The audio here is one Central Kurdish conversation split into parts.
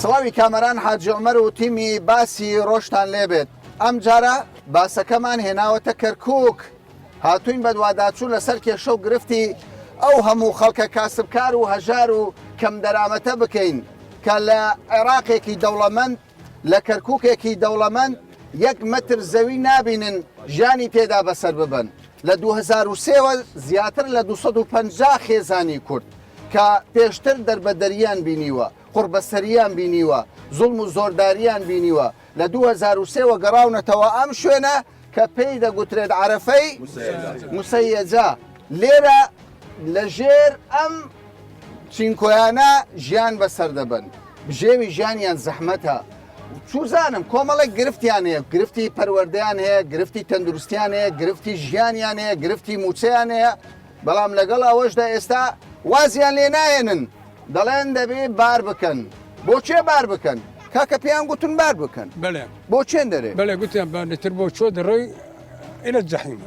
سڵاوی کامەران حاجی عومەر و تیمی باسی ڕۆژتان لێبێت ئەم جارە باسەکەمان هێناوەتە کەرکووک هاتوین بە دوواداچوو لەسەر کێشە و گرفتی ئەو هەموو خەڵکە کاسبکار و هەژار و کەم دەرامەتە بکەین کە لە عێراقێکی دەوڵەمەند لە کەرکووکێکی دەوڵەمەند 1 مەتر زەوی نابینن ژیانی تێدا بەسەر ببن لە 2003 زیاتر لە 250 خێزانی کورد کە پێشتر دەربەدەریان بینیوە قوربەسەریان بینیوە زوڵم و زۆرداریان بینیوە لە 2003 گەڕاونەتەوە ئەم شوێنە کە پێی دەگوترێت عەرەفەی موسەیەجا لێرە لەژێر ئەم چینکۆیانە ژیان بەسەر دەبن بژێوی ژیانیان زەحمەتە چوزانم کۆمەڵێک گرفتیان هەیە گرفتی پەروەردەیان هەیە گرفتی تەندروستیان هەیە گرفتی ژیانیان هەیە گرفتی موچەیان هەیە بەڵام لەگەڵ ئەوەشدا ئێستا وازیان لێ نایەنن دەڵێن دەبێ بار بکەن بۆچێ بار بکەن کاکە پێیان گوتن بار بکەن بۆ چێن دەرێ بەڵێ گوتیان بانێتتر بۆ چۆ دەڕۆی ئێنە جەحیم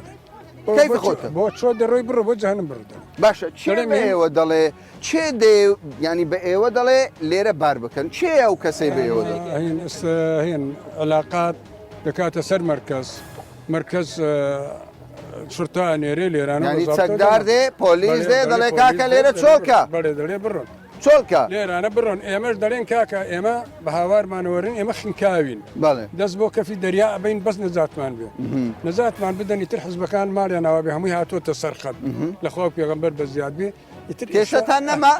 کەیف خۆتە بۆ چۆ دەڕۆی بڕۆ بۆ جەهەنم بڕدە باشە چێ بە ئێوە دەڵێ چێ دێ ینی بە ئێوە دەڵێ لێرە بار بکەن چێ ئەو کەسەی بە ئێوە هێن علاقات دەکاتە سەر مرکز شرتا نێرێ لێران چەکدار دێ پۆلیس دێ دەڵێ کاکە لێرە چۆکە بەڵێ دەڵێ بڕۆن چۆکە لێرانە بڕۆن ئێمەش دەڵێن کاکە ئێمە بە هاوارمانەوەرن ئێمە خنکاوین دەست بۆ کەفی دەریا ئەبین بەس نەجاتمان بێ نەجاتمان بدەنی تر حزبەکان ماڵیان ناوە بێ هەمووی هاتوۆتە سەرخەت لەخوا پێغەمبەر بە زیاد بێ کێشەتان نەما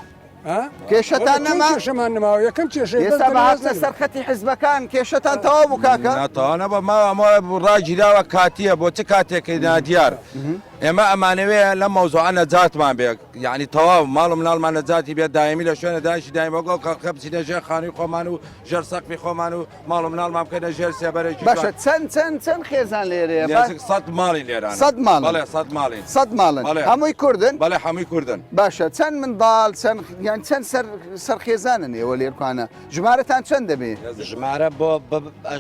کێشەتان نەما کێشەمان نەماوە یەکەم کێشە ئێستا بەهاتە سەرخەتی حزبەکان کێشەتان تەواو بوو کاکە ناتەوانە بە ماوە ڕاگیراوە کاتیە بۆ چ کاتێکی نادیار ئێمە ئەمانەوەیە لە مەوزوعە نەجاتمان بێ یعنی تەواو ماڵ مناڵمان نەجاتی بێت دایمی لە شوێنە دایشی دایمەگەڵ کە بچینە ژێر خانووی خۆمان و ژێر سەقفی خۆمان و ماڵ مناڵمان بکەنە ژێر سێبەرێکی باشە چەند خێزان لێرەیە 100 ماڵی لێران 100 ماڵ بەڵێ 100 ماڵی 100 ماڵن هەمووی کوردن بەڵێ هەمووی کوردن باشە چەند منداڵ یان چەند سەرخێزانن ئێوە لێرکانە ژمارەتان چەند دەبێ ژمارە بۆ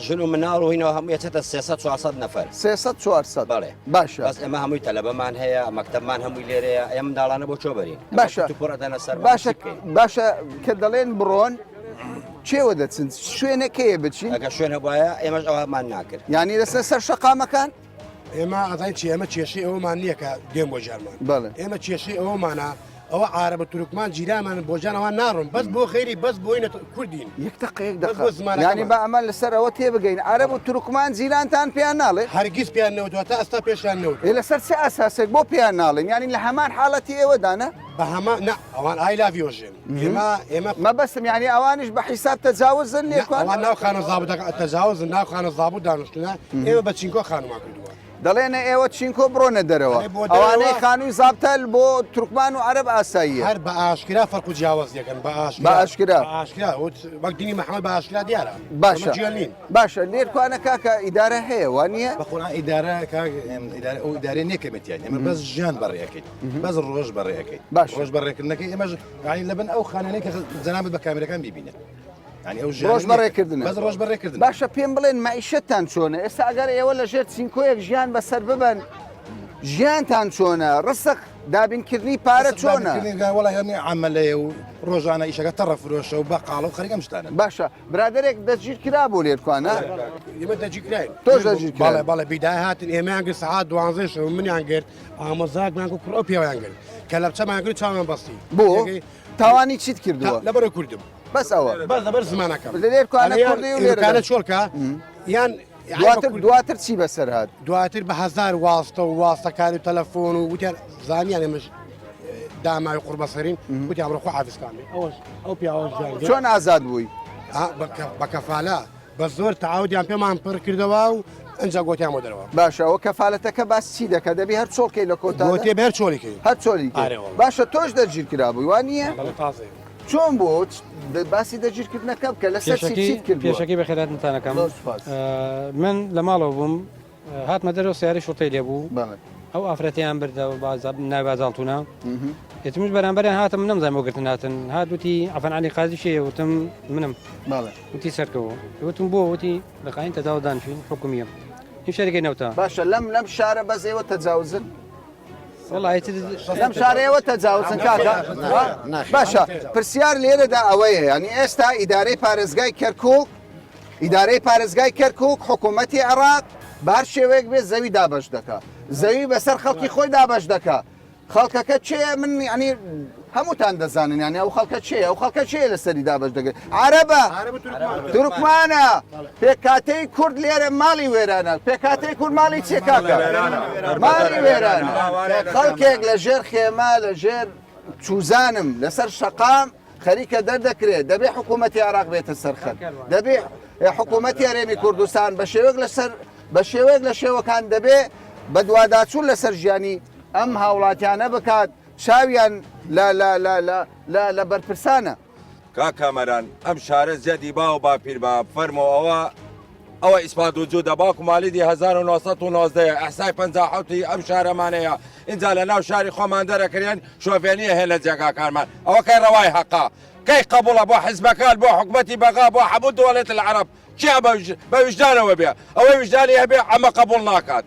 ژن و مناڵ و هینەوە هەموو چێتە 300 نەفەر 300 بەڵێ باشە بەس ئێمە هەمووی تەلەبەمان هەیە مەکتەبمان هەمووی لێرەیە ئێمە منداڵانە بۆ چۆ بەرین باشە کە دەڵێن بڕۆن چێوە دەچن شوێنەکەیە بچین ئەگە شوێنە وایە ئێمەش ئەومان ناکرد ینی لەسەر سەر شەقامەکان ئێمە ئەزای چی ئەمە کێشەی ئەومان نییە کە دێم بۆ ژارمان ئێمە کێشەی ئەومانە ئەوە عارەبە تورکمان جیرامان بۆ ژانەوە ناڕۆم بەس بۆ خێری بەس بۆینە کوردین یەک ینی بە ئەمە لەسەر ئەوە تێبگەین عەرەب و تورکمان جیرانتان پێیان ناڵێ هەرگیز پێیان نەوتوە تا ئەستا پێشیان نەوت لەسەر چه ئاساسێک بۆ پێیان ناڵێن ینی لە هەمان حاڵەتی ئێوەدانە بە هەمان ئەوان ئایلاڤۆژێن ئێمە مەبەستم ینی ئەوانش بە حیساب تەجاوزن لێکوان ئەوان ناو خانە زابوو تەجاوزن ناو خانە زابوو دانیشتنە ئێمە بە چینکۆ خانوما کردووە دەڵێنە ئێوە چینکۆ بڕۆنە دەرەوە ئەوانەی خانووی زابتەل بۆ تورکمان و عەرەب ئاساییە هەر بە ئاشکرا فەرق و جیاواز یەکەن بە ئاشکرا وەک دینی مەحەمەد بە ئاشکرا دیارە باشە لێرکوانە کاکە ئیدارە هەیە وانە بەخۆنا ئیدارە ئەو ئیدارە نێکەمەتیان ئێمە بەس ژیان بەڕێەکەیت بەس ڕۆژ بەڕێەکەی ڕۆژ بەڕێکردنەکەی ئێمەش لەبن ئەو خانانەی کە جەنابەت بە کامێرەکان ببینێت ڕۆژ بەڕێکردن بەس ڕۆژ بەڕێکردن باشە پێم بڵێن مەعیشەتان چۆنە ئێستا ئەگەر ئێوە لە ژێر چینکۆیەک ژیان بەسەر ببەن ژیانتان چۆنە ڕسق دابینکردنی پارە چۆنە وڵی هەرنی عملەیە و ڕۆژانە ئیشەکە تەڕە فرۆشە و بەقاڵ و خەریکەم شتانە باشە برادێک دەستگیر کرا بۆ لێرکوانە ئێمە دەجیکراین تۆش دەجیر بەڵێ بیدای هاتن ئێمەیان گرت سەعات 12 شەو منیان گرت ئامۆزاکمان و کوڕ پێوەیان گرت کە لە بچەمان کرد چاوان بەستی بۆ تاوانی چیت کردووە لەبەرە کوردم بەس ئەوە بەس لەبەر زمانەکەم لێرکوانە کوردی و لێرکانە چۆڵکە یان دواتر چی بەسەر هات دواتر بە هزار واستە و واستەکاری و تەلەفۆن و وتیان زانیان ئێمەش داماوی قوربەسەرین وتیان بڕۆ خۆ حافزکامی ئەو پیاوە چۆن ئازاد بووی بە کەفالە بە زۆر تەعاودیان پێمان پڕ کردەوە و ئەنجا گۆتیان بۆ دەرەوە باشە ئەوە کەفالەتەکە باس چی دەکە دەبی هەر چۆڵکەی لە کۆتا گۆتێ بێر چۆلیکەی هەر چۆلی باشە تۆش دەرگیر کرابووی وان نییە چۆن بۆ باسی دەگیرکردنەکە بکە لەسەر چیت کرد پێشەکەی بەخێرات نتانەکەم من لە ماڵەوە بووم هاتمە دەرەوە سیاری شوڕتەی لێبوو ئەو ئافرەتیان بردەوە ناوی بازاڵتونە ئێتمش بەرامبەریان هاتم نەمزانم بۆ گرتن هاتن هاتوتی ئەفەن عەلی قازی شێ وتم منم وتی سەرکەوە وتم بۆ وتی بەقاین تەداوە دانشین حکومیە این شەریکەی نەوتە باشە لەم شارە بەزێوە تەجاوزن وڵی لەم شارەیەوە تەجاوزن کاکە باشە پرسیار لێرەدا ئەوەیە ینی ئێستا ئیدارەی پارێزگای کەرکووک ئیدارەی پارێزگای کەرکووک حکوومەتی عێراق بار شێوەیەک بێ زەوی دابش دەکا زەوی بەسەر خەڵکی خۆی دابش دەکا خەڵکەکە چێ من ینی هەمووتان دەزانن یانی ئەو خەڵکە چێ ئەو خەڵکە چێ لەسەری دابش دەگرێت عەرەبە تورکمانە پێکاتەی کورد لێرە ماڵی وێرانە پێکاتەی کورد ماڵی چێ کاکە ماڵی وێرانە خەڵکێک لە ژێر خێما لە ژێر چوزانم لەسەر شەقام خەریکە دەردەکرێت دەبێ حکوومەتی عێراق بێتە سەرخەت دەبێ حکوومەتی هەرێمی کوردستان بە شێوەیەک لە شێوەکان دەبێ بە دوواداچوون لەسەر ژیانی ئەم هاوڵاتیانە بکات چاویان لە بەرپرسانە کاکەمەران ئەم شارە زیادی با و باپیر بە فەرمەوە ئەوە ئیسپات وجود باوکو مالیدی 1990 ئەحسای 57 ئەم شارەمانەیە اینجا لە ناو شاری خۆمان دەرەکردیان شۆفێنیە هێ لە جێگاکارمان ئەوە کەی ڕەوای حەقا کەی قبوڵە بۆ حیزبەکان بۆ حکومەتی بەغا بۆ هەموو دەوڵەت العەرەب چیا بە وجدانەوە بێ ئەوەی وجدانی هەبێ ئەمە قبوڵ ناکات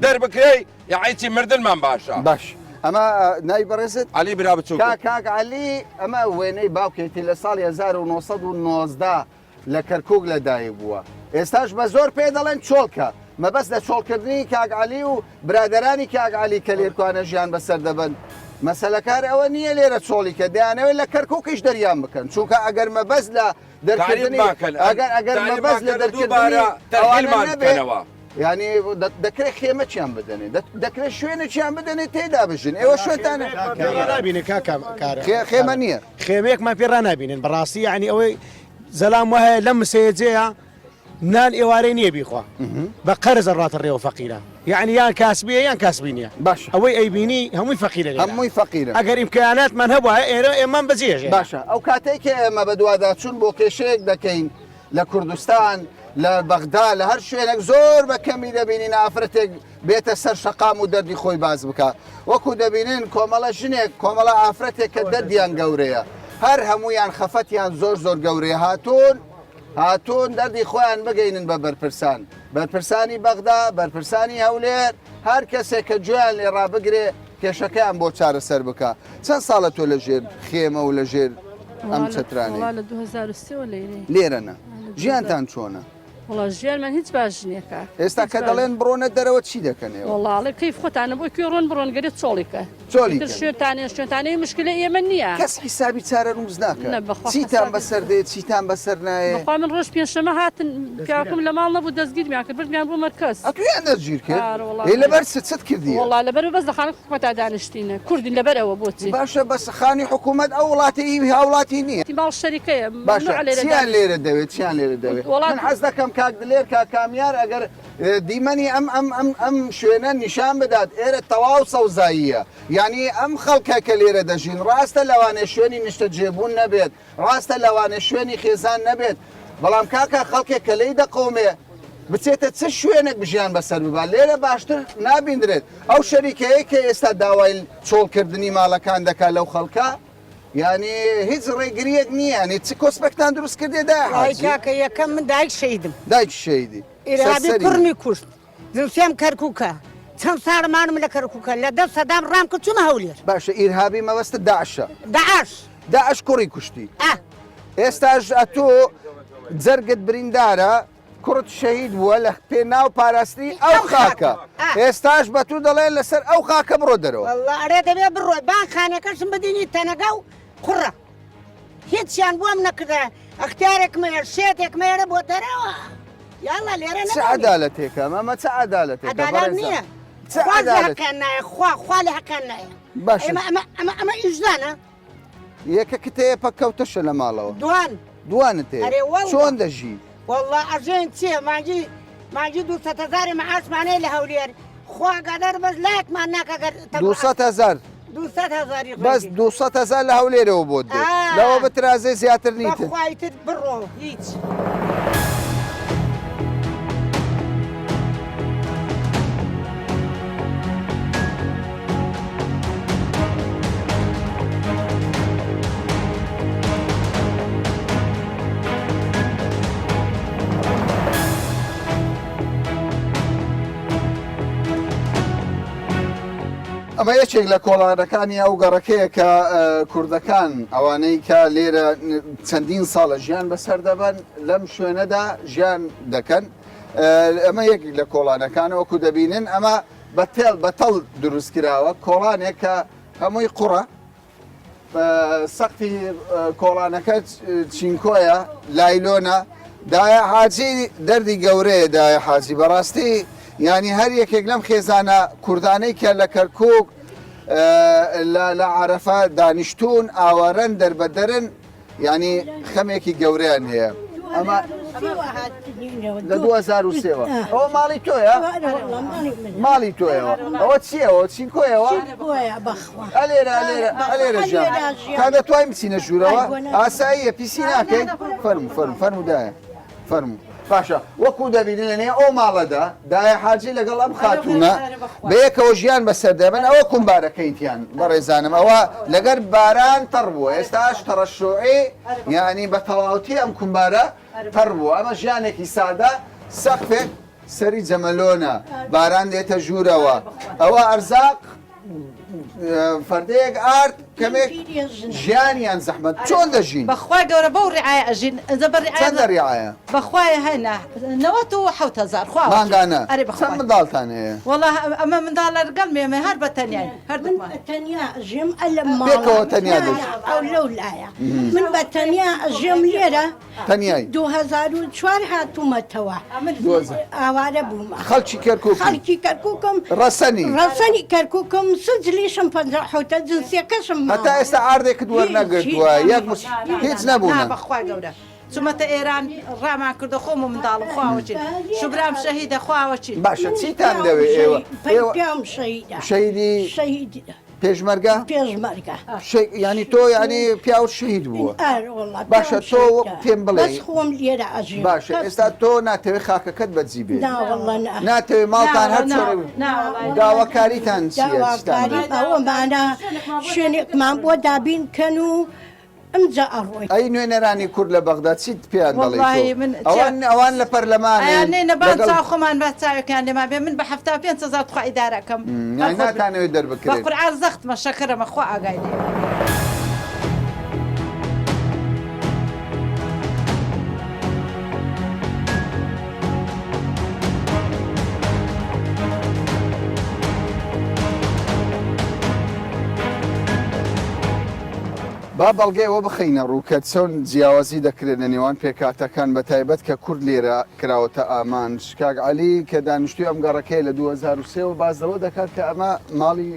دەربکرێی یاعیتی مردنمان باشە باش ئەمە نای بەڕێزت علی برا بچوو کاک علی ئەمە وێنەی باوکێتی لە ساڵی 1990 لە کەرکووک لەدایک بووە ئێستاش بە زۆر پێ دەڵێن چۆڵکە مەبەست لە چۆڵکردنی کاک علی و برادرانی کاک علی کە لێرکوانە ژیان بەسەر دەبن مەسەلەکار ئەوە نییە لێرە چۆڵی کە دەیانەوێت لە کەرکووکیش دەریان بکەن چونکە ئەگەر مەبەست لە دەرکردنی ئەگەر مەبەست لە دەرکردنەوە ینی دەکرێت خێمە چیان بدەنێت دەکرێت شوێنە چیان بدەنێت تێدا بژن ئێوە شوێتانە خێمە نییە خێمەیەکمان پێڕ نبینن بەڕاستی ینی ئەوەی زەلام وهەیە لەم مسێجەیە نان ئێوارەی نییە بیخوا بە قەرزە ڕاتە ڕێوە فەقیرە یعنی یان کاسبیە یان کاسبی نییە باش ئەوەی ئەیبینی هەمووی فەقیرە هەمووی فەقیرە ئەگەر ئیمکاناتمان هەبووە ئێرە ئێمان بەجێژ باشە ئەو کاتێک کە ئێمە بە دوواداچوون بۆ کێشەیەک دەکەین لە کوردستان لە بەغدا لە هەر شوێنێک زۆر بە کەمی دەبینین ئافرەتێک بێتە سەر شەقام و دەردی خۆی باز بکە وەکو دەبینین کۆمەڵە ژنێک کۆمەڵە ئافرەتێک کە دەردیان گەورەیە هەر هەمویان خەفەتیان زۆر گەورەیە هاتوون دەردی خۆیان بگەینن بە بەرپرسان بەرپرسانی بەغدا بەرپرسانی هەولێر هەر کەسێک کە گوێیان لێ ڕابگرێ کێشەکەیان بۆ چارەسەر بکە چەند ساڵە تۆ لە ژێر خێمە و لە ژێر ئەم چەترانەی لە 2023 لێرەنە ژیانتان چۆنە؟ وڵا ژیانمان هیچ باش نییە کار ئێستا کە دەڵێن بڕۆنە دەرەوە چی دەکەنێ؟ وڵاڵی کەیف خۆتانە بۆ کوێ ڕۆنگەرێت چۆڵیکە شوێنتانەی مشکلە ئێمە نییە کەس حیسابی چارە ڕوز ناکە چیتان بەسەر دێت چیتان بەسەر نایە بەخوا من ڕۆژ پێنجشەمە هاتن پیاکم لە ماڵ نەبوو دەستگیرمیان کرد بردمیان بۆ مەرکەز ئەتویان دەستگیر کرد لەبەر چت کردی؟ وڵا لەبەر بەس لە خانە حکومەتا دانیشتینە کوردین لەبەرەوە بۆچی باشە بەس خانی حکوومەت ئەو وڵاتی هاوڵاتی نییە ماڵ شەریکەیە باشە چیان لێرە دەوێت چیان لێرە دەوێت من حەز دەکەم کاک دلێر کامیار ئەگەر دیمەنی ئەم شوێنە نیشان بدات ئێرە تەواو سەوزاییە یعنی ئەم خەڵکە کە لێرە دەژین ڕاستە لەوانێ شوێنی نیشتە جێبوون نەبێت ڕاستە لەوانێ شوێنی خێزان نەبێت بەڵام کاکە خەڵکێک کە لی دەقۆمێ بچێتە چ شوێنێک بژیان بەسەر ببا لێرە باشتر نابیندرێت ئەو شەریکەیە کە ئێستا داوای چۆڵکردنی ماڵەکان دەکات لەو خەڵکە یعنی هیچ ڕێگریەک نییە ینی چ کۆسپێکتان دروست کردێدا کاکە یەکەم من دایک شەیدم دایک شەیدی ئێرابی کوڕمی کورد زوسێم کەرکووکە چەند ساڵمانم لە کەرکووکە لە دە سەدام ڕام کە چوومە هەولێر باشە ئیرهابی مەبەستە داعشە داعش کوڕی کوشتی ئێستاش ئەتۆ جەرگت بریندارە کوڕت شەهید بووە لە پێ ناو پاراستی ئەو خاکە ئێستاش بە تو دەڵێن لەسەر ئەو خاکە بڕۆ دەرەوە ئەرێ دەبێ بڕۆی بان خانەکەشم بدینی تەنەگە و قوڕە هیچیان بۆم نەکردە ئەختیارێکمەیە شێتێکمەێرە بۆ دەرەوە یاڵا لێرە چ عەدالەتێکە ئەمە چ عەدالەتێکە نییە هەکان نایە خوا لە هەکان نایە باشە ئەمە ئیژدانە یەکە کتەیە پەکەوتەشە لە ماڵەوە دوانت چۆن دەژی والله ئەژێن چێ مانجی 200,000 مەعاشمانەیە لە هەولێر خوا گادەر بەس لایەکمان ناکەگەر 200,000 بەس 200,000 لە هەولێرەوە بۆ دێت لەوە بەترازێ زیاتر نیتر خوایتر بڕۆ هیچ ئەمە یەکێک لە کۆڵانەکانی ئەو گەڕەکەیە کە کوردەکان ئەوانەی کە لێرە چەندین ساڵە ژیان بەسەر دەبن لەم شوێنەدا ژیان دەکەن ئەمە یەکێک لە کۆڵانەکان وەکو دەبینن ئەمە بەتەڵ دروستکراوە کۆڵانێک کە هەمووی قوڕە سەقفی کۆڵانەکە چینکۆیە لایلۆنە دایە حاجی دەردی گەورەیە دایە حاجی بەڕاستی ینی هەر یەکێک لەم خێزانە کوردانەی کە لە کەرکووک لە عرەفە دانیشتون ئاوارەن دەربەدەرن ینی خەمێکی گەورەیان هەیە ئەمە لە 2003ەوە ئەوە ماڵی تۆیە ماڵی تۆیەوە ئەوە چیەوە چینکۆیەوە ئەلێرە ژیان تا دەتوانین بچینە ژوورەوە ئاساییە پیسی ناکەین فەرمودایە فەرمو باشە وەکو دەبینن لەنێ ئەو ماڵەدا دایە حاجی لەگەڵ ئەم خاتونە بەیەکەوە ژیان بەسەر دەبن ئەوە کومبارەکەیتیان بەڕێزانم ئەوە لەگەر باران تەڕ بووە ئێستاش تەڕەشۆعی یعنی بە تەواوەتی ئەم کومبارە تەڕ بووە ئەمە ژیانێکی سادە سەقفێک سەری جەمەلۆنە باران دێتە ژوورەوە ئەوە ئەرزاق فەردەیەک ئارد کەمێک ژیانیان زەحمەت چۆن دەژین بەخوای گەورە بەو ڕعایە ئەژین چەندە ڕعایە بەخوایە هەنا 97,000 مانگانە چەند منداڵتان هەیە وەڵا ئەمە منداڵ لەگەڵ مێمە هەر بە تەنیای تەنیا ژێم ئەلە پێکەوە تەنیا ئەو لەو لایە من بە تەنیا ژێم لێرە تەنیای 2004 هاتوومەتەوە ئاوارە بوومە خەڵکی کەرکووک خەڵکی کەرکووکم ڕەسەنی کەرکووکم سجلیشم 50 جنسیەکەشم هەتا ئێستا ئاردێکت وەرنەگرتووە یەک هیچ نەبووە بەخوای گەورە چوومەتە ئێران ڕامان کردە خۆم و منداڵم خواوەچین شوبرام شەهیدە خواوەچین باشە چیتان دەوێت ئێوە پێم شەهیدە شەهیدی پێشمەرگە پێشمەرگە ینی تۆ ینی پیاوت شەهید بووە باشە تۆ پێم بڵێ خۆم لێرە ئەژین باشە ئێستا تۆ ناتەوێت خاکەکەت بەجی بێت ناتەوێت ماڵتان هەر داواکاریتان ئەوەمانە شوێنێکمان بۆ دابینکەن و ئەمجا ئەڕۆی ئەی نوێنەرانی کورد لە بەغدا چیت پێیان دەڵێ ئەوان لە پەرلەمانێنە چاو خۆمان بە چاوەکان لێما بێ من بە 5,000 خوا ئیدارەکەم ناتانەوێت دەربکرێت بە قورعان زەختمە شەکرەمە خوا ئاگای لێ با بەڵگەیەوە بخەینە ڕووکە چۆن جیاوازی دەکرێت لە نێوان پێکاتەکان بە تایبەت کە کورد لێرە کراوەتە ئامانج کاک عەلی کە دانیشتوی ئەم گەڕەکەی لە 2003 و بازەوە دەکات کە ئەمە ماڵی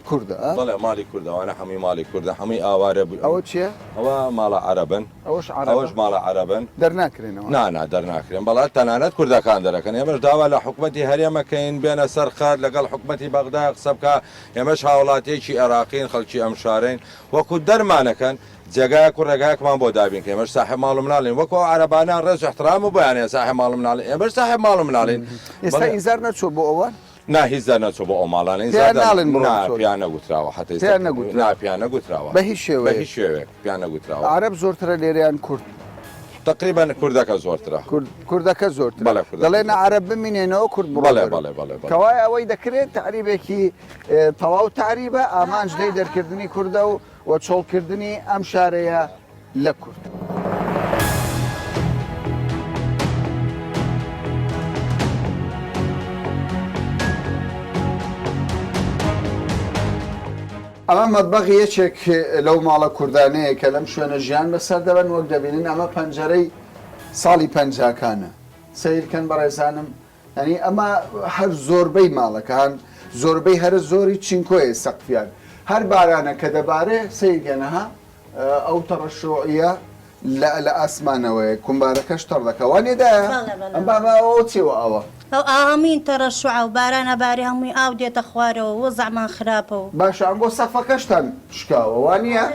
کوردە بەڵێ ماڵی کوردەوانە هەمووی ماڵی کوردە هەمووی ئاوارە بوو ئەوە چییە؟ ئەوە ماڵە عەرەبن ئەوەش ماڵە عەرەبن دەرناکرێنەوە نانا دەرناکرێن بەڵات تەنانەت کوردەکان دەرەکەن ئێمەش داوا لە حکوومەتی هەرێمەکەین بێنە سەر خات لەگەڵ حکوومەتی بەغدا قسە بکە ئێمەش هاوڵاتیەکی عێراقین خەڵکی ئەم شارەین وەکو دەرمانەکەن جێگایە کوڕێگایەکمان بۆ دابین کە ئێمەش ساحب ماڵ و مناڵین وەکو عەرەبانان ڕێز و احترام و بۆیانێ ساحب ماڵ و مناڵین ئێمەش ساحب ماڵ و مناڵین ئێستا ئینزار نەچوو بۆ ئەوە نا هیچ نەچوو بۆ ئەو ماڵانە پیان نەگوتراوە پیان نەگوتراوە بە هیچ شێوەیەک پیان نەگوتراوە عەرەب زۆرترە لێرەیان کورد تقریبا کوردەکە زۆرترە کوردەکە زۆرتر دەڵێن عەرەب بمینێنەوە کورد کەوای ئەوەی دەکرێت تعریبێکی تەواو تعریبە ئامانج لەی دەرکردنی کوردە و چۆڵکردنی ئەم شارەیە لە کورد. ئەمە مەتبەغی یەکێک لەو ماڵە کوردانەیە کە لەم شوێنە ژیان بەسەر دەبن وەک دەبینن ئەمە پەنجەرەی ساڵی پەنجاکانە سیرکەن بەڕێزانم ینی ئەمە هەر زۆربەی ماڵەکان زۆربەی هەر زۆری چینکۆیە سەقفیان هەر بارانە کە دەبارێ سیرگەنەها ئەو تەڕەشۆعیە لە ئاسمانەوەی کومبارەکەش تەڕ دەکەوانێدایە ئەم بابەوە چێوە ئەوە ئەو ئامین تەڕەشوع و بارانە باری هەمووی ئاو دێتە خوارەوە وە زەعمان خراپەوە باشە ئەم بۆ سەقفەکەشتان شکاوە وانە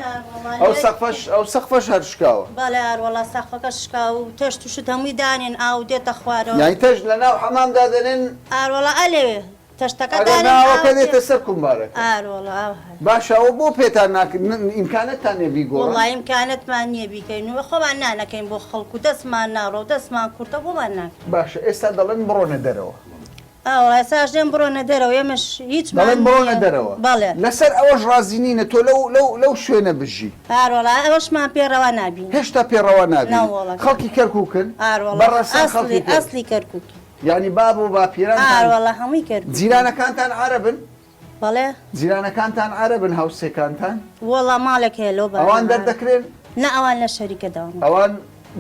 ئەو سەقفەش هەر شکاوە بەڵێ وەڵا سەقفەکە شکاو و تەش تووشت هەمووی دانێن ئاو دێتە خوارەوە یانی تەش لە ناو حەمامدا دەنێن ئاروەڵا ئەلێ تەشتەکە ناوەکە دێتە سەر کومبارەکە ئاروەڵا باشە ئەو بۆ پێتان ئیمکانەتان نێ بیگۆڕن وەڵا ئیمکانەتمان نییە بیکەین و خۆمان نانەکەین بۆ خەڵکو دەستمان ناڕۆ دەستمان کورتە بۆمان ناکەین باشە ئێستا دەڵێن بڕۆنە دەرەوە ئەوڵای ساشدێن بڕۆنە دەرەوە ئێمەش هیچ بەڵێن بڕۆنە دەرەوە بەڵێ لەسەر ئەوەش ڕازینینە تۆ لەو شوێنە بژی هاروەڵا ئەوەشمان پێڕەوە نابین هێشتا پێڕەوە نابین خەڵکی کەرکووکن ئەسلی کەرکووکی یعنی باب و باپیران هاروەڵا هەمووی کرد جیرانەکانتان عەرەبن بەڵێ جیرانەکانتان عەرەبن هاوسێکانتان وەڵا ماڵێک هەیە لەو ئەوان دەردەکرێن نە ئەوان لە شەریکە داوام ئەوان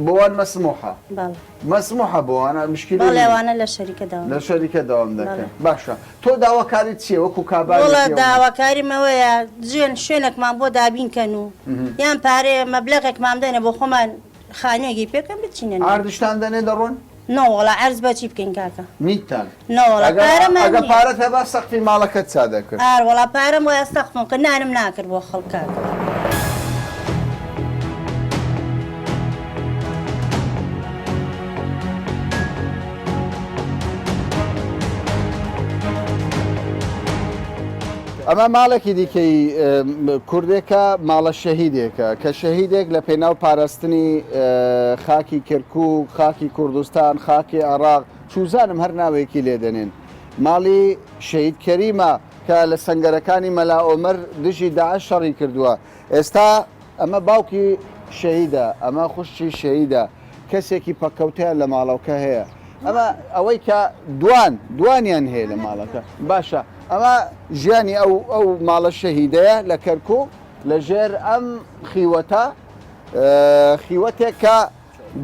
بۆوان مەسموحە بەڵێ مەسموحە بۆوانە مشکلی بەڵێ ئەوانە لە شەریکە داوام لە شەریکە داوام دەکەن باشە تۆ داواکاری چییە وەکو کابرا وڵا داواکاریمەوەیە جوێن شوێنێکمان بۆ دابینکەن و یان پارەیە مەبلەغێکمان بدەنێ بۆ خۆمان خانوێکی پێکەم بچینێن ئاردشتان دەنێ دەڕۆن نەوەڵا عەرز بەچی بکەین کاکە نیتان نەوەڵا پارەمان ئەگە پارەت هەبا سەختی ماڵەکەت چا دەکرد وەڵا پارەم وایە سەختم کە نانم ناکرد بۆ خەڵک ئەمە ماڵێکی دیکەی کوردێکە ماڵە شەهیدێکە کە شەهیدێک لە پێناو پاراستنی خاکی کەرکووک خاکی کوردستان خاکی عێراق چوزانم هەر ناوێکی لێدەنێن ماڵی شەهید کەریمە کە لە سەنگەرەکانی مەلا ئۆمەر دژی داعش شەڕی کردووە ئێستا ئەمە باوکی شەهیدە ئەمە خوشتی شەهیدە کەسێکی پەکەوتەیە لە ماڵەوەکە هەیە ئەمە ئەوەی کە دوانیان هەیە لە ماڵەکە باشە ئەمە ژیانی ئەو ماڵە شەهیدەیە لە کەرکووک لە ژێر ئەم خیوەتێک کە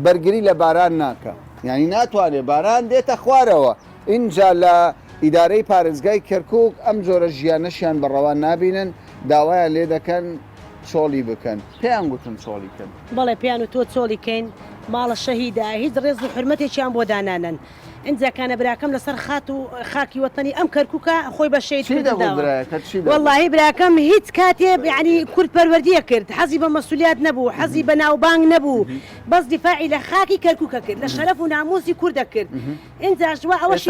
بەرگری لە باران ناکە یعنی ناتوانێت باران دێتە خوارەوە اینجا لە ئیدارەی پارێزگای کەرکووک ئەم جۆرە ژیانەشیان بەڕەوان نابینن داوایان لێ دەکەن چۆڵی بکەن پێیان گوتن چۆڵیکەن بەڵێ پیان و تۆ چۆڵیکەین ماڵە شەهیدا هیچ ڕێز و حرمەتێکیان بۆ دانانن ئەنجاکانە براکەم لەسەر خات و خاکی وەتەنی ئەم کەرکووکە خۆی بە شەید وەڵاهی براکەم هیچ کاتێ یعنی کورد پەروەردیە کرد حەزی بە مەسئولیت نەبوو حەزی بە ناوبانگ نەبوو بەس دیفاعی لە خاکی کەرکووکە کرد لە شەرەف و ناموسی کوردە کرد ئینجاش وا ئەوەشی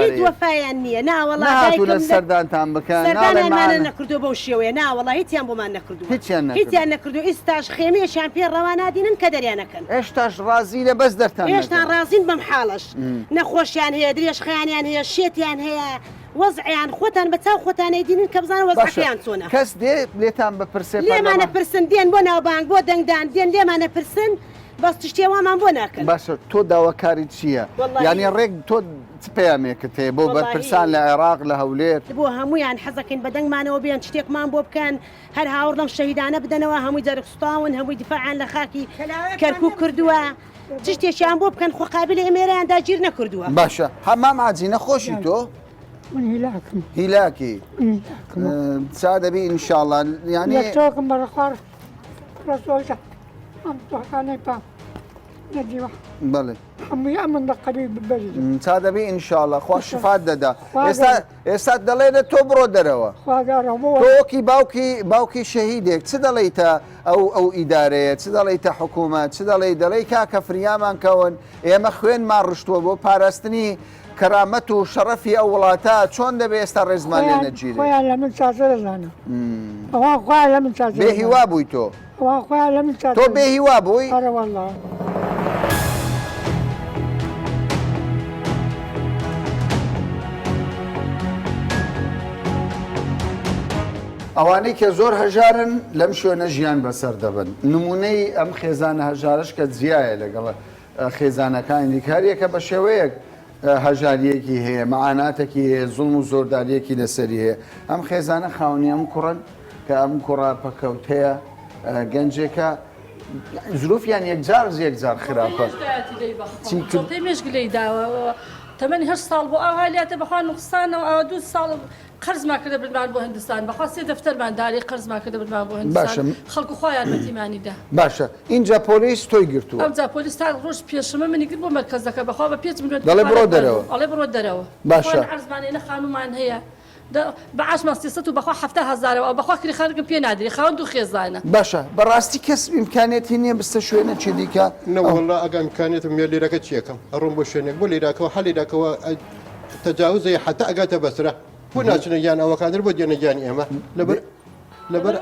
هیچ وەفایان نییە ناوەڵا سەردانتان بکەن سەردانمانە نەکردو بەو شێوەیە ناوەڵا هیچیان بۆمان نەکردو هیچیان نەکردو ئێستاش خێمەیەشیان پێ ڕەوا نادینن کە دەریانەکەن ئێشتاش ڕازی لە بەس دەرتان ئێشتا ڕازین بەم حاڵش نەخۆشیان هەیە درێژخیانیان هەیە شێتیان هەیە وەزعیان خۆتان بە چاو خۆتانەی دینن کە بزانن وەزعیان چۆنە کەس دێ لێتان بپرسێ لێمانە پرسن دێن بۆ ناوبانگ بۆ دەنگدان دێن لێمانە پرسن بەس تشتێوامان بۆ ناکەن باشە تۆ داواکاری چییە؟ ینی ڕێک تۆ پەیامێکت هەیە بۆ بەرپرسان لە عێراق لە هەولێر بۆ هەمویان حەزەکەین بە دەنگمانەوە بێن شتێکمان بۆ بکەن هەر هاوڕ لەم شەهیدانە بدەنەوە هەمووی جەرگسوتاون هەمووی دیفاعیان لە خاکی کەرکووک کردووە تشتێکیان بۆ بکەن خۆ قابل ئێمێرەیان داگیر نەکردووە باشە هەمام ئاجی نەخۆشی تۆ؟ هیلاکی چا دەبی ئینشاءڵڵا یانی تۆکم بەڕخوار ڕۆژە ئەم تۆکانەی پام نەدیوە بەڵێ هەمووی ئەمن بە قەبی ببەری چا دەبی ئینشاءڵڵا خوا شفات دەدا ئێستا دەڵێنە تۆ بڕۆ دەرەوە تۆکی باوکی شەهیدێک چ دەڵێیتە ئەو ئیدارەیە چ دەڵێیتە حکوومەت چ دەڵێی کاکە فریامان کەون ئێمە خوێنمان ڕشتووە بۆ پاراستنی کەرامەت و شەڕەفی ئەو وڵاتە چۆن دەبێ ئێستا ڕێزمان لێ نەگیرێ خۆیان لە من چازە دەزانە ئەوان خۆیان لە من چازە بێهیوا بووی تۆ ئەوان خۆیان لە من چازە تۆ بێهیوا بووی ئەوانەی کە زۆر هەژارن لەم شوێنە ژیان بەسەر دەبن نمونەی ئەم خێزانە هەژارش کە جیایە لەگەڵ خێزانەکانی دیکاریەکە بە شێوەیەک هەژاریەکی هەیە مەعاناتێکی هەیە زوڵم و زۆرداریەکی لەسەری هەیە ئەم خێزانە خاوەنی ئەم کوڕن کە ئەم کوڕە پەکەوتەیە گەنجێکە زروفیان یەکجار خراپە مێژگلەی داوە تەمەنی هەر ساڵ بۆ ئاهالاتە بەخوا نوقسانەوە ئەوە 2 ساڵ قرزما کرده بردمان بۆ هندستان بەخوا 3 دەفتەرمان داری قرزما کرده بردمان بۆ هندستان خەڵکو خۆیان بەتیمانیدا باشە اینجا پۆلیس تۆی گرتووە ئەمجا پۆلیس تا ڕۆژ پێشمە منی کرد بۆ مەرکەزەکە بەخوا بە 5 میلیۆن دەڵێ بڕۆ دەرەوە ئەڵێ بڕۆ دەرەوە باشە عەرزمانێنە خانومان هەیە بەعاش مەستێسەت و بەخوا 7,000ەوە بەخوا کری خەرگم پێ نادری خاوەند و خێزانە باشە بەڕاستی کەس ئیمکانێتی نییە بستە شوێنە چی دیکە نەوەڵا ئەگە ئیمکانێتم مێ لێرەکە چیەکەم ئەڕۆم بۆ شوێنێک بۆ لێراکەوە هەلێراکەوە تەجاوزەیە حتا ئەگاتە بەسرە بۆ ناچنە گیان ئەوەکانتر بۆ دێنە گیانی ئێمە لەبەر لەبەر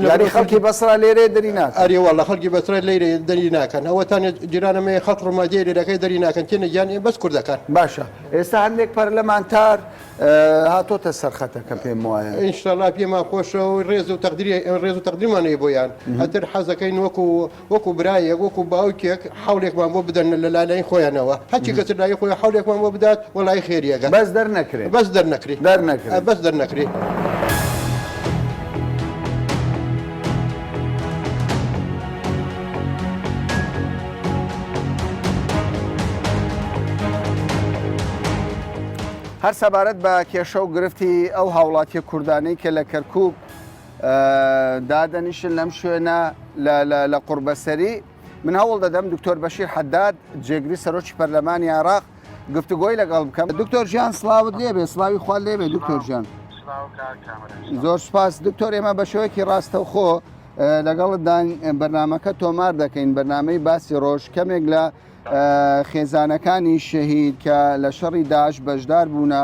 یاری خەڵکی بەسرا لێرێ دەری ناکەن ئەری وەڵا خەڵکی بەسرە لێرە دەری ناکەن ئەوەتان جیرانەمە خەڵ ڕۆمادیە لێرەکەی دەری ناکەن تێنە گیان بەس کوردەکان باشە ئێستا هەندێک پەرلەمانتار هاتۆتە سەرخەتەکە پێم وایە ئینشاءالله پێمان خۆشە و ڕێز و تەقدیرمانەیە بۆیان هەتر حەزەکەین وەکو برایەک وەکو باوکێک حوڵێکمان بۆ بدەن لە لالای خۆیانەوە هەرچی کەس لای خۆی حوڵێکمان بۆ بدات وەڵای خێریەکە بەس دەرنەکرێت بەس دەرنەکری بەس دەرنەکری هەر سەبارەت بە کێشە و گرفتی ئەو هاوڵاتیە کوردانەی کە لە کەرکوب دادەنیشن لەم شوێنە لە قوربەسەری من هەوڵ دەدەم دکتۆر بەشیر حەداد جێگری سەرۆکی پەرلەمانی عێراق گفتوگۆی لەگەڵ بکەم. دکتۆر ژیان سڵاوت لێبێ، سڵاوی خوا لێبێ دکتۆر ژیان. زۆر سپاس دکتۆر. ئێمە بە شێوەیەکی ڕاستەوخۆ لەگەڵتدا بەرنامەکە تۆمار دەکەین، بەرنامەی باسی ڕۆژ کەمێک لە خێزانەکانی شەهید کە لە شەڕی داعش بەشدار بوونە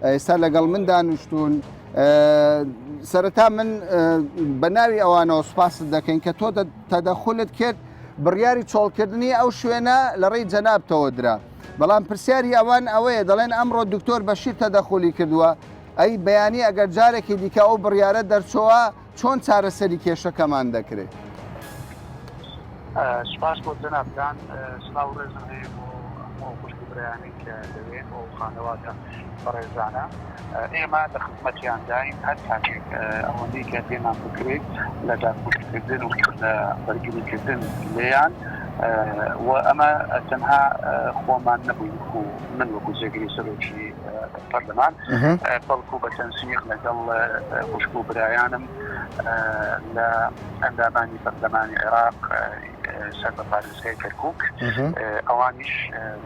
ئێستا لەگەڵ من دانیشتوون. سەرەتا من بە ناوی ئەوانەوە سوپاست دەکەین کە تۆ تەدەخولت کرد بڕیاری چۆڵکردنی ئەو شوێنە لە ڕێی جەنابتەوە درا، بەڵام پرسیاری ئەوان ئەوەیە دەڵێن ئەمڕۆ دکتۆر بەشیر تەدەخولی کردووە، ئەی بەیانی ئەگەر جارێکی دیکە ئەو بڕیارە دەرچۆوە چۆن چارەسەری کێشەکەمان دەکرێت؟ سپاس بۆ جەنابدان، سڵاو و ڕێزم هەیە بۆ خوشک و برایانی کە دەوێن بۆ خانەواتە بەڕێزانە. ئێمە لە خزمەتیان داین هەر کاتێک ئەوەندەی کە پێمان بکرێت لە دادگستکردن و لە بەرگریکردن لێیان و ئەمە تەنها خۆمان نەبووین و من وەکو جێگری سەرۆکی پەرلەمان بەڵکو بە تەنسیق لەگەڵ خوشک و برایانم لە ئەندامانی پەرلەمانی عێراق سەر بە پارێزگای کەرکووک ئەوانیش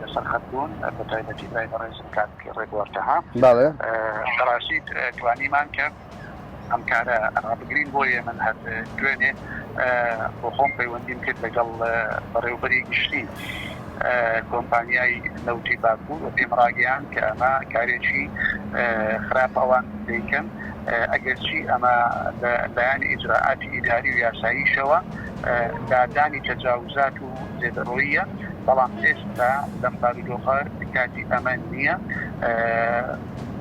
لەسەر خەت بوون بە تایبەتی لای بەڕێزم کاتێکی ڕێبوارتەها بەڕاستی توانیمان کرد ئەم کارە ڕابگرین بۆیە من هەر دوێنێ بۆ خۆم پەیوەندیم کرد لەگەڵ بەڕێوبەری گشتی کۆمپانیای نەوتی باکوور و پێم ڕاگەیان کە ئەمە کارێکی خراپەوان دەیکەن ئەگەرچی ئەمە لایەن ئیجراعاتی ئیداری و یاساییشەوە دادانی تەجاوزات و زێدەڕۆییە، بەڵام ئێستا لەم بارودۆخە کاتی ئەمە نییە.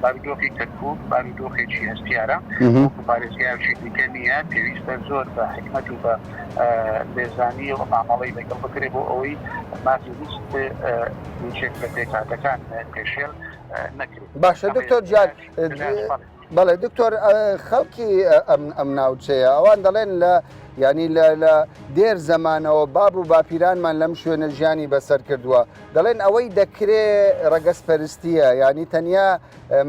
بارودۆخی کەرکووک بارودۆخێکی هەستیارە وەکو پارێزگایەکی دیکە نییە، پێویستە زۆر بە حکمت و بە لێزانی و مامەڵەی لەگەڵ بکرێت بۆ ئەوەی مافی هیچ چێک لە پێکاتەکان پێشێل نەکرێت. باشە دکتۆر جان، بەڵێ دکتۆر خەڵکی ئەم ناوچەیە ئەوان دەڵێن لە ینی لە دێر زەمانەوە باب و باپیرانمان لەم شوێنە ژیانی بەسەر کردووە، دەڵێن ئەوەی دەکرێت ڕەگەزپەرستیە، ینی تەنیا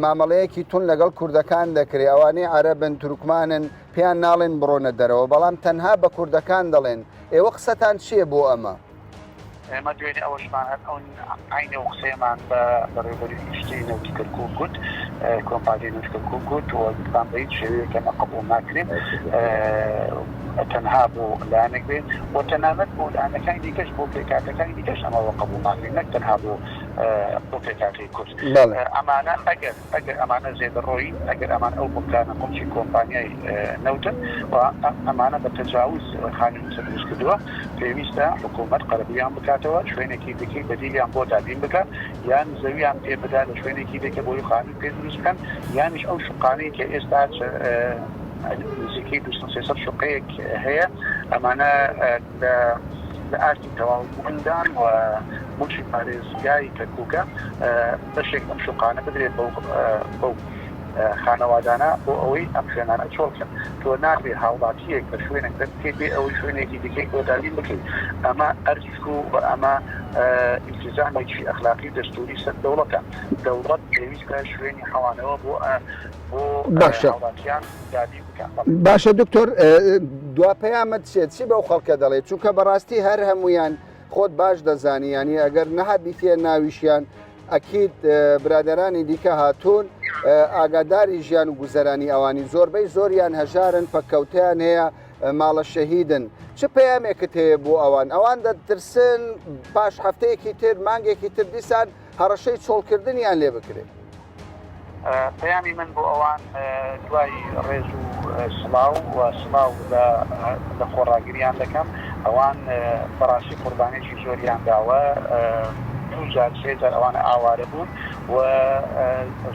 مامەڵەیەکی تون لەگەڵ کوردەکان دەکرێت، ئەوانەی عەرەبن تورکمانن پێیان ناڵێن بڕۆنە دەرەوە، بەڵام تەنها بە کوردەکان دەڵێن. ئێوە قسەتان چییە بۆ ئەمە؟ ئێمە دوێنێ ئەوەشمان هەر ئەو عینە و قسەیەمان بە بەڕێوەبەری گشتی نەوتی کەرکووک گوت، کۆمپانیای نەوتی کەرکووک گوت و گوتمان بە هیچ شێوەیەکە قبوڵ ناکرێت تەنها بۆ لایەنێک بێت بۆ تەنانەت بۆ لایەنەکانی دیکەش بۆ پێکاتەکانی دیکەش ئەمەوە قبوڵ ناکرێت، نەک تەنها بۆ پێکاتی کورد. ئەمانە ئەگەر ئەمانە زێدەڕۆیی، ئەگەر ئەمان ئەو بکانە قومچی کۆمپانیای نەوتن و ئەمانە بە تەجاوز خانی دروست کردووە، پێویستە حکوومەت قەرەبیان بکاتەوە، شوێنێکی دیکەی بەدیلیان بۆ دابین بکات، یان زەویان پێ بدا لە شوێنێکی دیکە بۆی خانی پێ دروست بکەن، یانیش ئەو شوقانەی کە ئێستا نزیکەی 200 شوقەیەک هەیە ئەمانە لە ئارتی تەواو بووندان و موچی پارێزگای کەرکووکە بەشێک ئەم شوقانە بدرێت بەو خانەوادانە بۆ ئەوەی ئەم شوێنانە چۆڵکەن. تۆ ناکرێت هاوڵاتیەک بە شوێنێک دەکەیت بێ ئەوەی شوێنێکی دیکەی بۆ دابین بکەیت. ئەمە ئەرزیک و بە ئەمە ئیلتیزامێکی ئەخلاقی دەستوری سەر دەوڵەتە. دەوڵەت پێویستە شوێنی حەوانەوە بۆ هاوڵاتیان دابین بکەن. باشە دکتۆر، دواپەیامەت چێت چی بەو خەڵکە دەڵێت؟ چونکە بەڕاستی هەر هەمویان خۆت باش دەزانی، ینی ئەگەر نەهابی تێ ناویشیان ئەکید برادەرانی دیکە هاتوون ئاگاداری ژیان و گوزەرانی ئەوانی، زۆربەی زۆریان هەژارن، پەکەوتیان هەیە، ماڵە شەهیدن. چ پەیامێکت هەیە بۆ ئەوان؟ ئەوان دەترسن پاش هەفتەیەکی تر مانگێکی تر دیسان هەڕەشەی چۆڵکردنیان لێ بکرێت. پەیامی من بۆ ئەوان دوای ڕێز و سڵاو و سڵاو لە خۆڕاگریان دەکەم ئەوان بەڕاستی قوربانێکی زۆریان داوە دوو جار سێ جار ئەوانە ئاوارە بوون و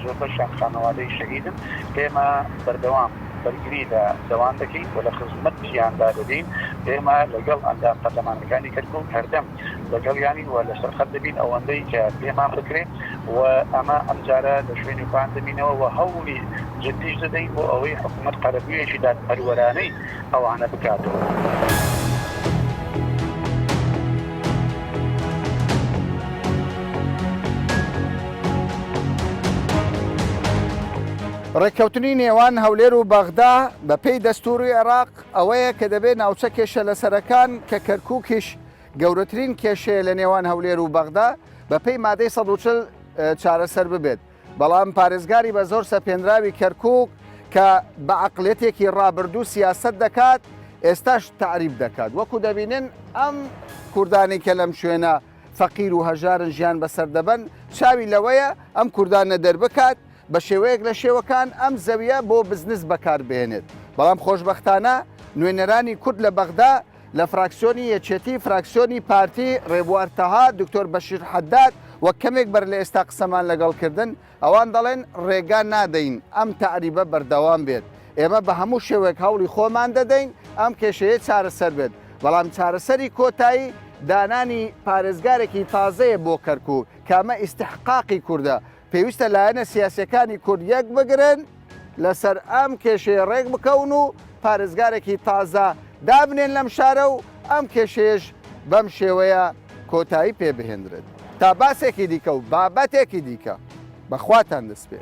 زۆر بەشیان خانەوادەی شەهیدن ئێمە بەردەوام بەرگری لە دەوام دەکەین و لە خزمەتیاندا دەدەین ئێمە لەگەڵ ئەندام پەرلەمانەکانی کەرکووک هەردەم لەگەڵیانی و لەسەر خەت دەبین ئەوەندەی کە پێمان بکرێت و ئەمە ئەمجارە لە شوێنی پان دەبینەوە و هەوڵی جدیش دەدەین بۆ ئەوەی حکوومەت قەرەبوویەکی دادپەروەرانەی ئەوانە بکاتەوە. ڕێککەوتنی نێوان هەولێر و بەغدا بە پێی دەستوری عێراق ئەوەیە کە دەبێت ناوچە کێشە لەسەرەکان کە کەرکووکیش گەورەترین کێشەیە لە نێوان هەولێر و بەغدا بە پێی مادەی 140 چارەسەر ببێت. بەڵام پارێزگاری بە زۆر سەپێنراوی کەرکووک کە بە عەقڵێتێکی ڕابردوو سیاسەت دەکات ئێستاش تعریب دەکات. وەکو دەبینن ئەم کوردانی کە لەم شوێنە فەقیر و هەژارن ژیان بەسەر دەبەن چاوی لەوەیە ئەم کوردانە دەربکات بە شێوەیەک لە شێوەکان ئەم زەویە بۆ بزنس بەکاربهێنێت. بەڵام خۆشبەختانە نوێنەرانی کورد لە بەغدا لە فراکسیۆنی یەکێتی فراکسیۆنی پارتی ڕێبوار تەها دکتۆر بەشیر حەداد وەک کەمێک بەر لە ئێستا قسەمان لەگەڵکردن ئەوان دەڵێن ڕێگا نادەین ئەم تعریبە بەردەوام بێت. ئێمە بە هەموو شێوەیەک هەوڵی خۆمان دەدەین ئەم کێشەیە چارەسەر بێت. بەڵام چارەسەری کۆتایی دانانی پارێزگارێکی تازەیە بۆ کەرکووک کامە ئیستحقاقی کووردە. پێویستە لایەنە سیاسەکانی کورد یەک بگرن لەسەر ئەم کێشەیە ڕێک بکەون و پارێزگارێکی تازە دابنێن لەم شارە و ئەم کێشەیەش بەم شێوەیە کۆتایی پێبهێنرێت. تا باسێکی دیکە و بابەتێکی دیکە بەخواتان دەست پێ.